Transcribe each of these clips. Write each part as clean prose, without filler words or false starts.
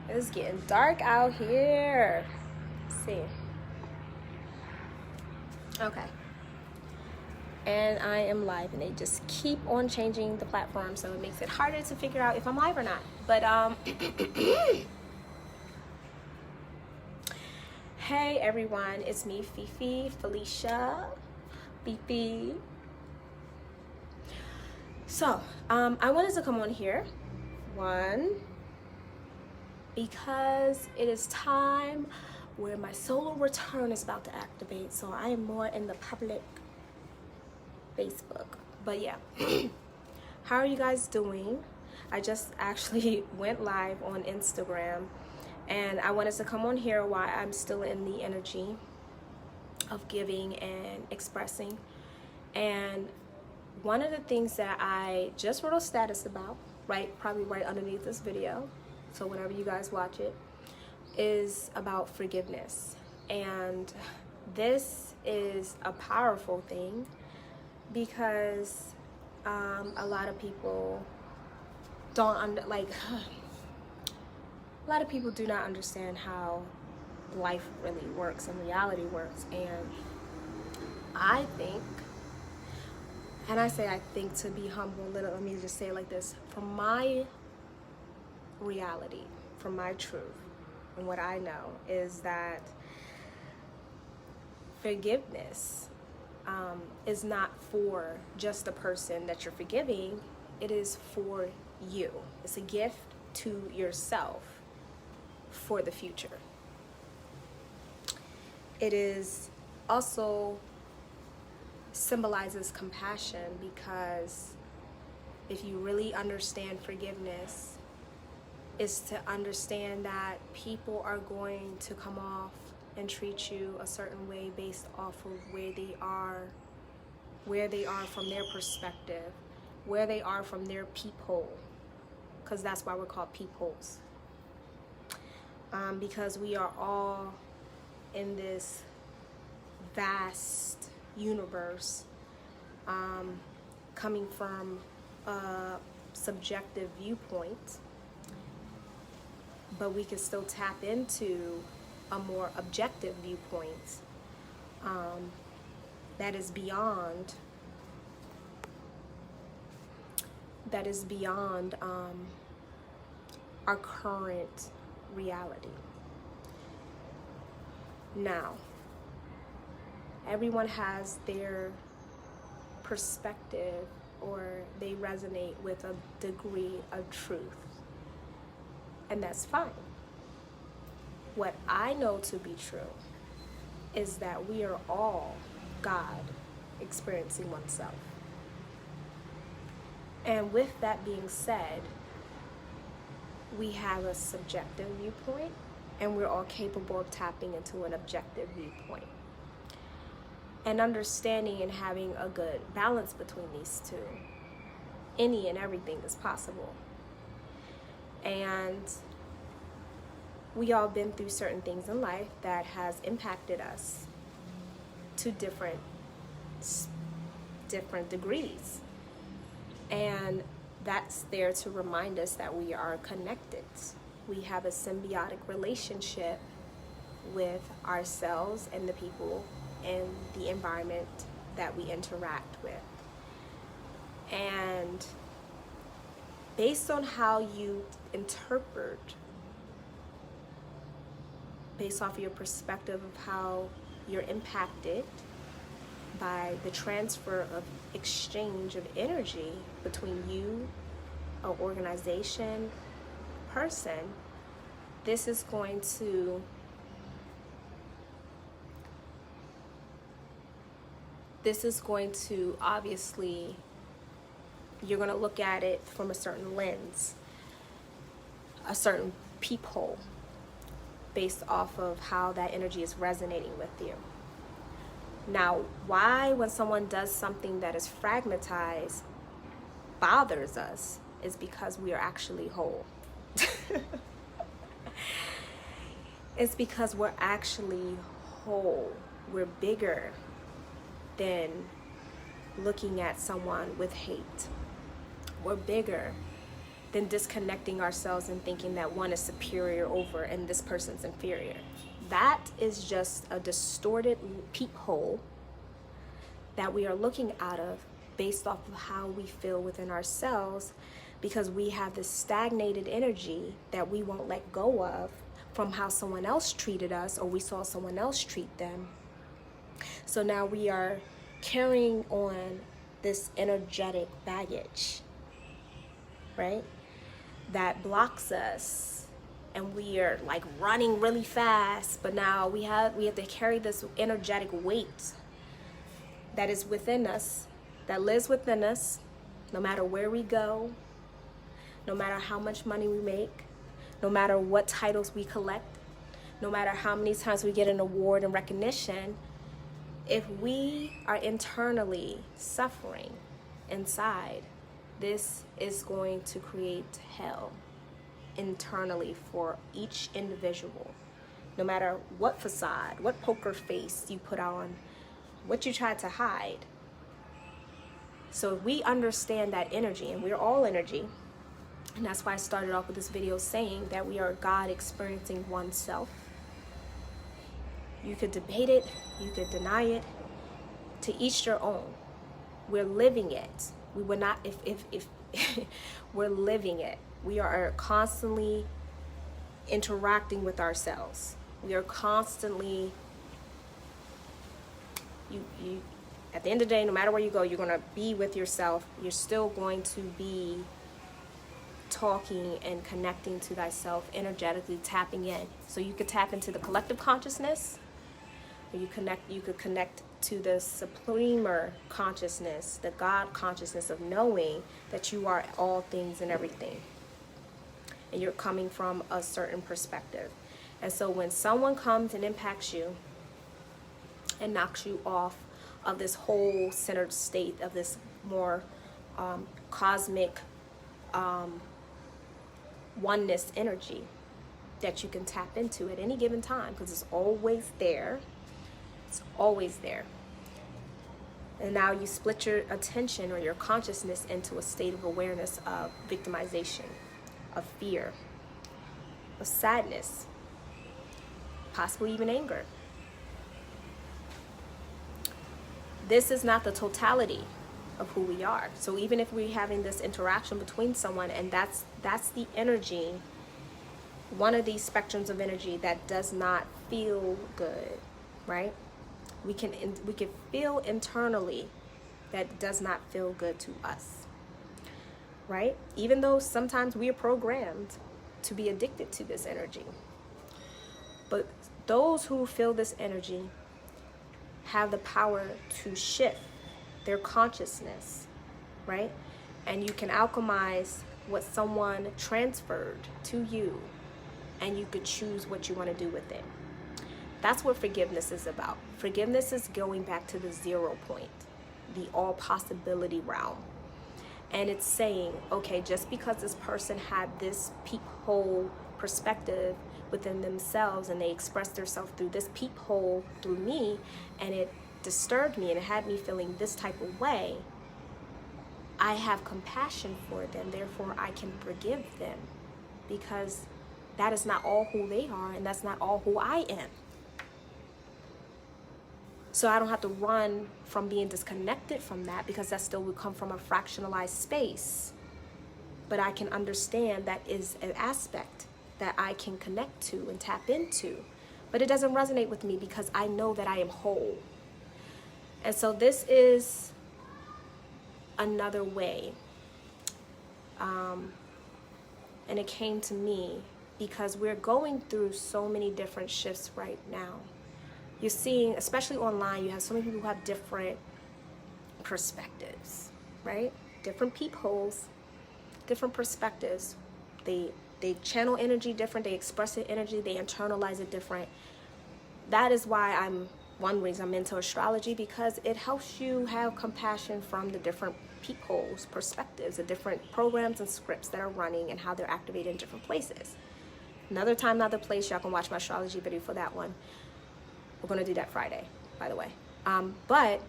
It's getting dark out here. Let's see. Okay. And I am live, and they just keep on changing the platform, so it makes it harder to figure out if I'm live or not. But hey everyone, it's me, Fifi, Felicia, Fifi. So I wanted to come on here, because it is time where my solar return is about to activate, so I am more in the public Facebook. But yeah, how are you guys doing? I just actually went live on Instagram, and I wanted to come on here while I'm still in the energy of giving and expressing. And one of the things that I just wrote a status about, probably right underneath this video, so whenever you guys watch it, is about forgiveness. And this is a powerful thing because a lot of people don't a lot of people do not understand how life really works and reality works. And I think, and I say I think to be humble, let me just say it like this, from my reality, from my truth, and what I know is that forgiveness is not for just the person that you're forgiving. It is for you. It's a gift to yourself for the future. It is also symbolizes compassion, because if you really understand forgiveness, is to understand that people are going to come off and treat you a certain way based off of where they are from their perspective, where they are from their peephole, because that's why we're called peepholes. Because we are all in this vast universe, coming from a subjective viewpoint, but we can still tap into a more objective viewpoint that is beyond our current reality. Now, everyone has their perspective, or they resonate with a degree of truth, and that's fine. What I know to be true is that we are all God experiencing oneself. And with that being said, we have a subjective viewpoint, and we're all capable of tapping into an objective viewpoint. And understanding and having a good balance between these two, any and everything is possible. And we all been through certain things in life that has impacted us to different degrees. And that's there to remind us that we are connected. We have a symbiotic relationship with ourselves and the people and the environment that we interact with. And based on how you interpret, based off of your perspective of how you're impacted by the transfer of exchange of energy between you, an organization, person, this is going to obviously, you're going to look at it from a certain lens, a certain peephole, based off of how that energy is resonating with you. Now, why when someone does something that is fragmentized bothers us is because we are actually whole. It's because we're actually whole. We're bigger than looking at someone with hate. We're bigger than disconnecting ourselves and thinking that one is superior over and this person's inferior. That is just a distorted peephole that we are looking out of based off of how we feel within ourselves, because we have this stagnated energy that we won't let go of from how someone else treated us or we saw someone else treat them. So now we are carrying on this energetic baggage, right? That blocks us, and we are like running really fast, but now we have to carry this energetic weight that is within us, that lives within us, no matter where we go, no matter how much money we make, no matter what titles we collect, no matter how many times we get an award and recognition. If we are internally suffering inside, this is going to create hell internally for each individual. No matter what facade, what poker face you put on, what you try to hide. So if we understand that energy, and we're all energy, and that's why I started off with this video saying that we are God experiencing oneself. You could debate it, you could deny it, to each their own. We're living it. We would not, if we're living it. We are constantly interacting with ourselves. We are constantly, at the end of the day, no matter where you go, you're going to be with yourself. You're still going to be talking and connecting to thyself, energetically tapping in. So you could tap into the collective consciousness, or you could connect to the supremer consciousness, the God consciousness of knowing that you are all things and everything. And you're coming from a certain perspective. And so when someone comes and impacts you and knocks you off of this whole centered state, of this more cosmic oneness energy that you can tap into at any given time, because it's always there. It's always there. And now you split your attention or your consciousness into a state of awareness of victimization, of fear, of sadness, possibly even anger. This is not the totality of who we are. So even if we're having this interaction between someone, and that's the energy, one of these spectrums of energy that does not feel good, right? We can feel internally that it does not feel good to us, right? Even though sometimes we are programmed to be addicted to this energy. But those who feel this energy have the power to shift their consciousness, right? And you can alchemize what someone transferred to you, and you could choose what you want to do with it. That's what forgiveness is about. Forgiveness is going back to the 0 point, the all possibility realm. And it's saying, okay, just because this person had this peephole perspective within themselves, and they expressed themselves through this peephole through me, and it disturbed me and it had me feeling this type of way, I have compassion for them, therefore I can forgive them, because that is not all who they are, and that's not all who I am. So I don't have to run from being disconnected from that, because that still would come from a fractionalized space. But I can understand that is an aspect that I can connect to and tap into. But it doesn't resonate with me because I know that I am whole. And so this is another way. And it came to me because we're going through so many different shifts right now. You're seeing, especially online, you have so many people who have different perspectives, right? Different peepholes, different perspectives. They channel energy different, they express it energy, they internalize it different. That is why one reason I'm into astrology, because it helps you have compassion from the different peepholes, perspectives, the different programs and scripts that are running and how they're activated in different places. Another time, another place, y'all can watch my astrology video for that one. We're going to do that Friday, by the way. But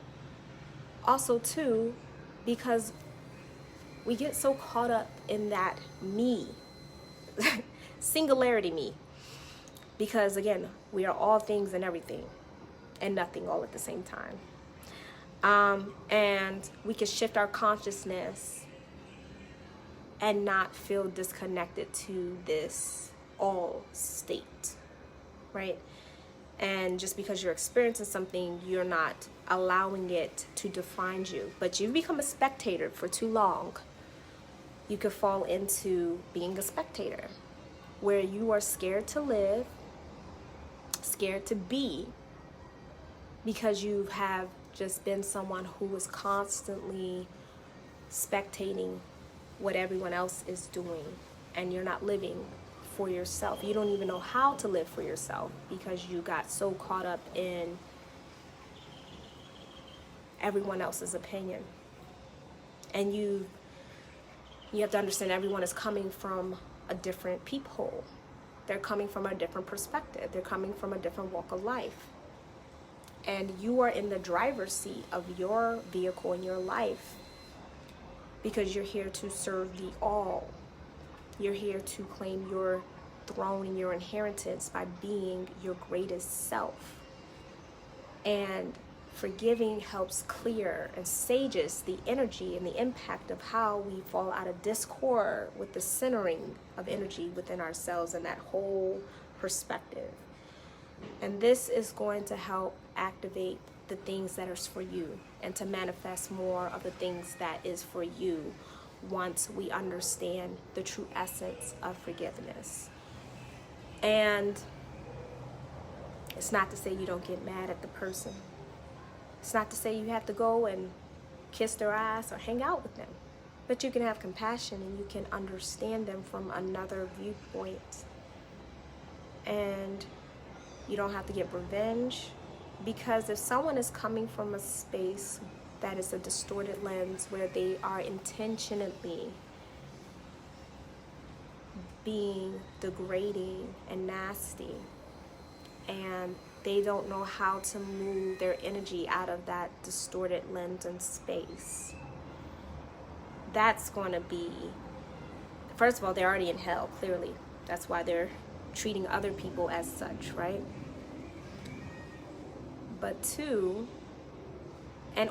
also, too, because we get so caught up in that me, singularity me, because again, we are all things and everything and nothing all at the same time. And we can shift our consciousness and not feel disconnected to this all state, right? And just because you're experiencing something, you're not allowing it to define you. But you've become a spectator for too long. You could fall into being a spectator, where you are scared to live, scared to be, because you have just been someone who is constantly spectating what everyone else is doing, and you're not living for yourself. You don't even know how to live for yourself because you got so caught up in everyone else's opinion. And you have to understand, everyone is coming from a different peephole. They're coming from a different perspective. They're coming from a different walk of life. And you are in the driver's seat of your vehicle in your life, because you're here to serve the all. You're here to claim your throne and your inheritance by being your greatest self. And forgiving helps clear and sages the energy and the impact of how we fall out of discord with the centering of energy within ourselves and that whole perspective. And this is going to help activate the things that are for you, and to manifest more of the things that is for you once we understand the true essence of forgiveness. And it's not to say you don't get mad at the person. It's not to say you have to go and kiss their ass or hang out with them. But you can have compassion and you can understand them from another viewpoint. And you don't have to get revenge, because if someone is coming from a space that is a distorted lens, where they are intentionally being degrading and nasty, and they don't know how to move their energy out of that distorted lens and space, that's going to be, first of all, they're already in hell, clearly. That's why they're treating other people as such, right? But two,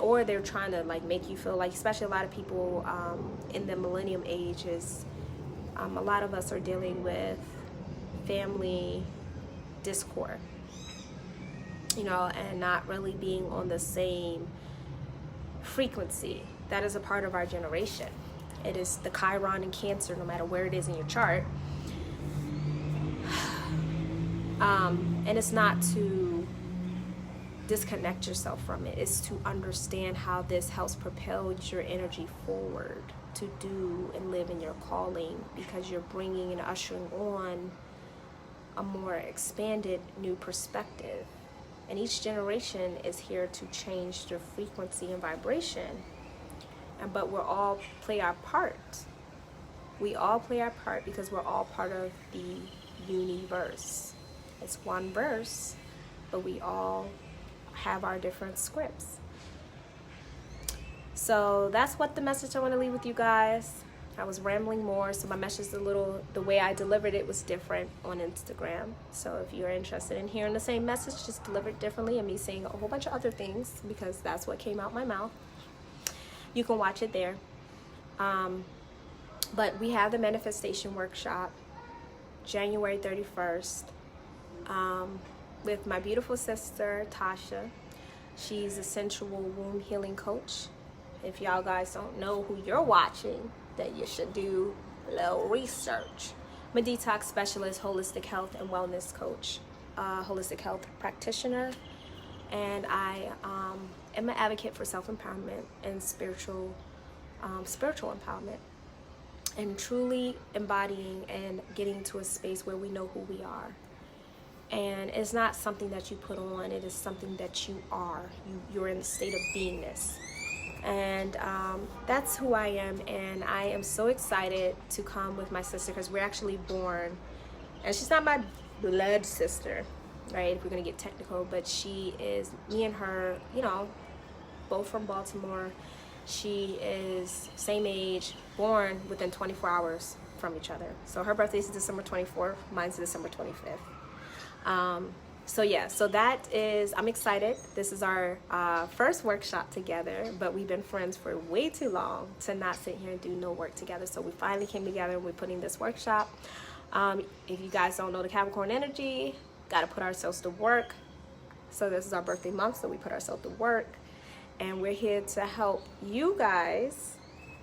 or they're trying to like make you feel like, especially a lot of people in the millennium age, is a lot of us are dealing with family discord, and not really being on the same frequency. That is a part of our generation. It is the Chiron in Cancer, no matter where it is in your chart. And it's not to disconnect yourself from it. It's to understand how this helps propel your energy forward to do and live in your calling, because you're bringing and ushering on a more expanded new perspective. And each generation is here to change their frequency and vibration. But we'll all play our part. We all play our part because we're all part of the universe. It's one verse, but we all have our different scripts. So that's what the message I want to leave with you guys. I was rambling more, so my message the way I delivered it was different on Instagram. So if you're interested in hearing the same message, just delivered differently, and me saying a whole bunch of other things, because that's what came out my mouth, you can watch it there. But we have the manifestation workshop January 31st with my beautiful sister Tasha. She's a sensual womb healing coach. If y'all guys don't know who you're watching, then you should do a little research. I'm a detox specialist, holistic health and wellness coach, holistic health practitioner, and I am an advocate for self-empowerment and spiritual empowerment, and truly embodying and getting to a space where we know who we are. And it's not something that you put on, it is something that you are. You're in the state of beingness. And that's who I am, and I am so excited to come with my sister, because we're actually born, and she's not my blood sister, right, if we're gonna get technical, but she is, me and her, both from Baltimore, She is same age, born within 24 hours from each other. So her birthday is December 24th, mine's December 25th. So yeah, so that is, I'm excited. This is our first workshop together, but we've been friends for way too long to not sit here and do no work together. So we finally came together and we're putting this workshop. If you guys don't know the Capricorn energy, got to put ourselves to work. So this is our birthday month, so we put ourselves to work. And we're here to help you guys,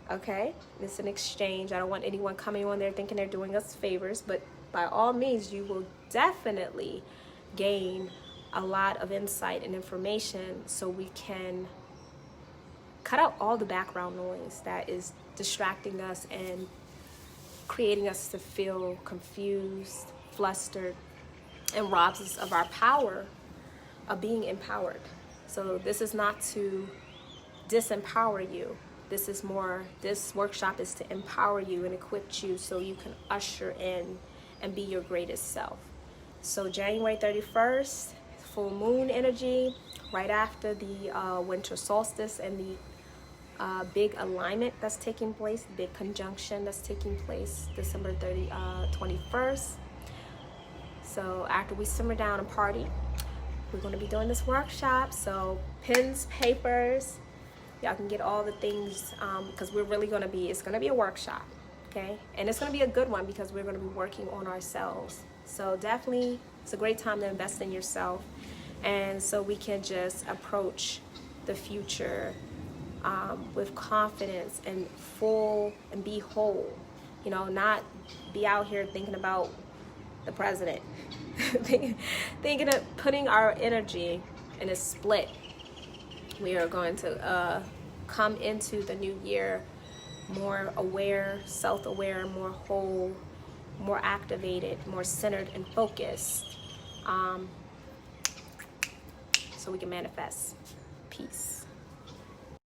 okay? It's an exchange. I don't want anyone coming on there thinking they're doing us favors, but by all means, you will definitely gain a lot of insight and information so we can cut out all the background noise that is distracting us and creating us to feel confused, flustered, and robs us of our power of being empowered. So this is not to disempower you. This workshop is to empower you and equip you so you can usher in and be your greatest self. So January 31st, full moon energy, right after the winter solstice and the big alignment that's taking place, big conjunction that's taking place December 21st. So after we simmer down and party, we're going to be doing this workshop. So pens, papers, y'all can get all the things because we're really going to be, it's going to be a workshop, okay? And it's going to be a good one because we're going to be working on ourselves. So definitely, it's a great time to invest in yourself. And so we can just approach the future with confidence and be whole. You know, not be out here thinking about the president. thinking of putting our energy in a split. We are going to come into the new year more aware, self-aware, more whole, more activated, more centered and focused, so we can manifest peace.